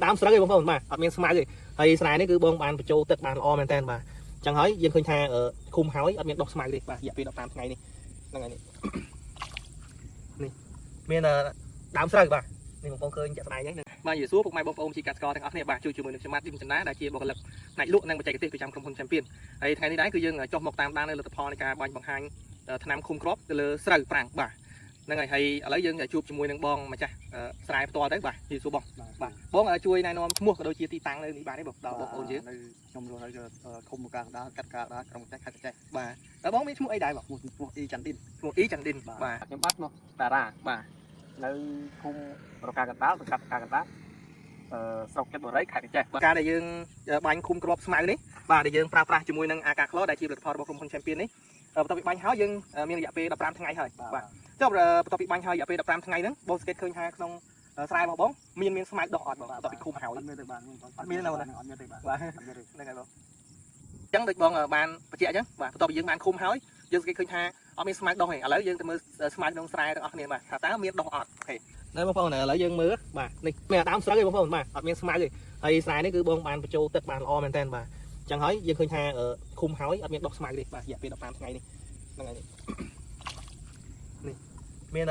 តាមស្រូវឯងបងប្អូនបាទអត់មានស្មៅទេហើយស្រែនេះគឺបងបានបញ្ចូលទឹកបានល្អមែនតើបាទចឹងហើយយើងឃើញថាឃុំហើយអត់មានដុះស្មៅទេបាទរយៈពេល15ថ្ងៃនេះហ្នឹងហើយនេះមានដើមស្រូវបាទនេះបងប្អូនឃើញចាក់ស្ដែងហ្នឹងបាទយេស៊ូពុកម៉ែបងប្អូនជាកាត់ស្ករទាំងអស់គ្នាបាទជួយជាមួយនឹងខ្ញុំបាទឌីមចន្ទាដែលជាបុគ្គលិកផ្នែកលក់និងបច្ចេកទេសប្រចាំក្រុមហ៊ុន Champion ហើយថ្ងៃនេះដែរគឺយើងចុះមកតាមដាននៅលទ្ធផលនៃការបាញ់បង្ហាញថ្នាំឃុំគ្រាប់ទៅលើស្រូវប្រាំងបាទហ្នឹងហើយឥឡូវយើងជួបជាមួយនឹងបងម្ចាស់ស្រែផ្ទាល់ទៅបាទយេស៊ូបងបាទបងជួយណែនាំឈ្មោះក៏ដូចជាទីតាំងនៅនេះបាទទេបងដល់បងប្អូនយើងខ្ញុំរស់នៅឃុំកាកដាកាត់កាកដាក្រុងចេះខេត្តចេះបាទតើបងមានឈ្មោះអីដែរបងឈ្មោះអ៊ីច័ន្ទឌិនឈ្មោះអ៊ីច័ន្ទឌិនបាទខ្ញុំបាត់នោះតារាបាទនៅឃុំរកាកដាសង្កាត់កាកដាស្រុកចិត្តបុរីខេត្តចេះការដែលយើងបាញ់ឃុំគ្រាប់ស្មៅនេះបាទដែលយើងប្រើប្រាស់ជាមួយនឹងអាកាក្លោដែលជាផលិតផលរបស់ក្រុមហ៊ុន Champion នេះបន្ទាប់ពីបាញ់ហើយយើងមានរយៈពេល15ថ្ងៃហើយបាទចុះបន្ទាប់ពីបាញ់ហើយរយៈពេល15ថ្ងៃហ្នឹងបងសង្កេតឃើញថាក្នុងស្រែរបស់បងមានស្មៅដុះអត់បងបន្ទាប់ពីឃុំហើយអត់មានទេបាទអត់មាននៅអត់មានទេបាទហ្នឹងហើយបងអញ្ចឹងដូចបងបានបញ្ជាក់អញ្ចឹងបាទបន្ទាប់ពីយើងបានឃុំហើយយើងសង្កេតឃើញថាអត់មានស្មៅដុះទេឥឡូវយើងទៅមើលស្មៅក្នុងស្រែទាំងអស់គ្នាបាទថាតើមានដុះអត់អូខេនៅបងប្អូនឥឡូវយើងមើលបាទនេះមានដើមស្រូវទេបងប្អូនបាទអត់មានស្មៅទេហើយស្រែនេះគឺបងបានបញ្ចូលទឹកបានល្អមែនតើបាទអញ្ចឹងហើយយើងឃើញថាឃុំហើយអត់មានដុះស្មៅទេបាទរយៈពេល15ថ្ងៃនេះហ្នឹងហើយនេះមាន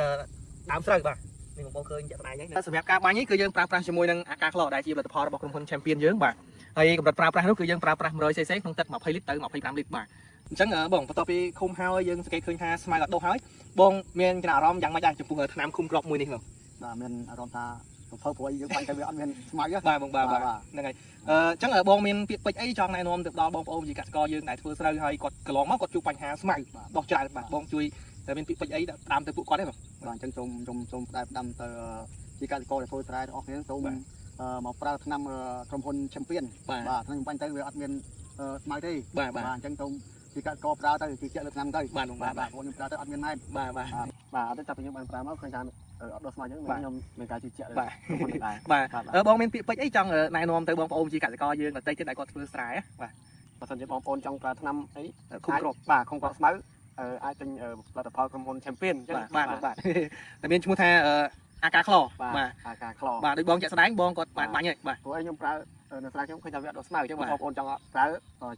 ដើមស្រូវបាទនេះបងប្អូនឃើញចាក់ស្ដែងហ្នឹងសម្រាប់ការបាញ់នេះគឺយើងប្រើប្រាស់ជាមួយនឹងអាកាក្លោដែលជាផលិតផលរបស់ក្រុមហ៊ុន Champion យើងបាទហើយកម្រិតប្រើប្រាស់នោះគឺយើងប្រើប្រាស់ 100cc ក្នុងទឹក20លីត្រទៅ25លីត្របាទអញ្ចឹងបងបន្ទាប់ពីឃុំហើយយើងសង្កេតឃើញថាស្មៅអត់ដុះហើយបងមានចំណាប់អារម្មណ៍យ៉ាងម៉េចដែរចំពោះថ្នាំឃុំគ្រាប់មួយនេះបងបាទមានអារម្មណ៍ថាទៅធ្វើព្រោះយើងបាញ់ទៅវាអត់មានស្មៅទេបាទបងបាទហ្នឹងហើយអញ្ចឹងបងមានពាក្យពេចន៍អីចង់ណែនាំទៅដល់បងប្អូនជាកសិករយើងដែលធ្វើស្រូវហើយគាត់កន្លងមកគាត់ជួបបញ្ហាស្មៅដុះច្រើនបាទបងជួយតែមានពាក្យពេចន៍អីផ្ដាំទៅពួកគាត់ទេបងបាទអញ្ចឹងសូមផ្ដាំទៅជាកសិករដែលធ្វើស្រែទាំងអស់គ្នាសូមមកប្រើថ្នាំក្រុមហ៊ុន Champion បាទថ្នាំបាញ់ទៅវាអត់មានស្មៅទេបាទអញ្ចឹងសូមជាកសិករប្រើទៅជាជាក់លើថ្នាំទៅបាទខ្ញុំប្រើទៅអត់មានម៉ែបាទអត់ទេតែខ្ញុំបានប្រើមកឃើញថាអត់ដុះស្មៅអញ្ចឹងខ្ញុំមានការជឿជាក់បាទបងមានពាក្យពេចន៍អីចង់ណែនាំទៅបងប្អូនជាកសិករយើងដទៃទៀតដែលគាត់ធ្វើស្រែបាទបើសិនជាបងប្អូនចង់ប្រើថ្នាំអីឃុំគ្រាប់បាទឃុំគ្រាប់ស្មៅអាចទិញផលិតផលក្រុមហ៊ុន Champion អញ្ចឹងបាទតែមានឈ្មោះថាអាកាក្លោបាទអាកាក្លោបាទដូចបងចាក់ស្ដែងបងគាត់បានបាញ់ហើយបាទព្រោះខ្ញុំប្រើនៅស្រែខ្ញុំឃើញថាវាអត់ដុះស្មៅអញ្ចឹងបងប្អូនចង់ប្រើ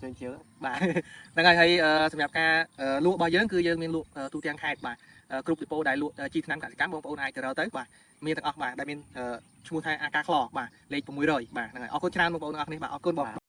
ជើងជឿបាទហ្នឹងហើយសម្រាប់ការលក់របស់យើងគឺយើងមានលក់ទូទាំងខេត្តបាទគ្រប់ទីប៉ូដែលលក់ជីថ្នាំកសិកម្មបងប្អូនអាចទៅរកទៅបាទមានទាំងអស់បាទដែលមានឈ្មោះថាអាកាក្លោបាទលេខ600បាទហ្នឹងហើយអរគុណច្រើនបងប្អូនទាំងអស់គ្នាបាទអរគុណបង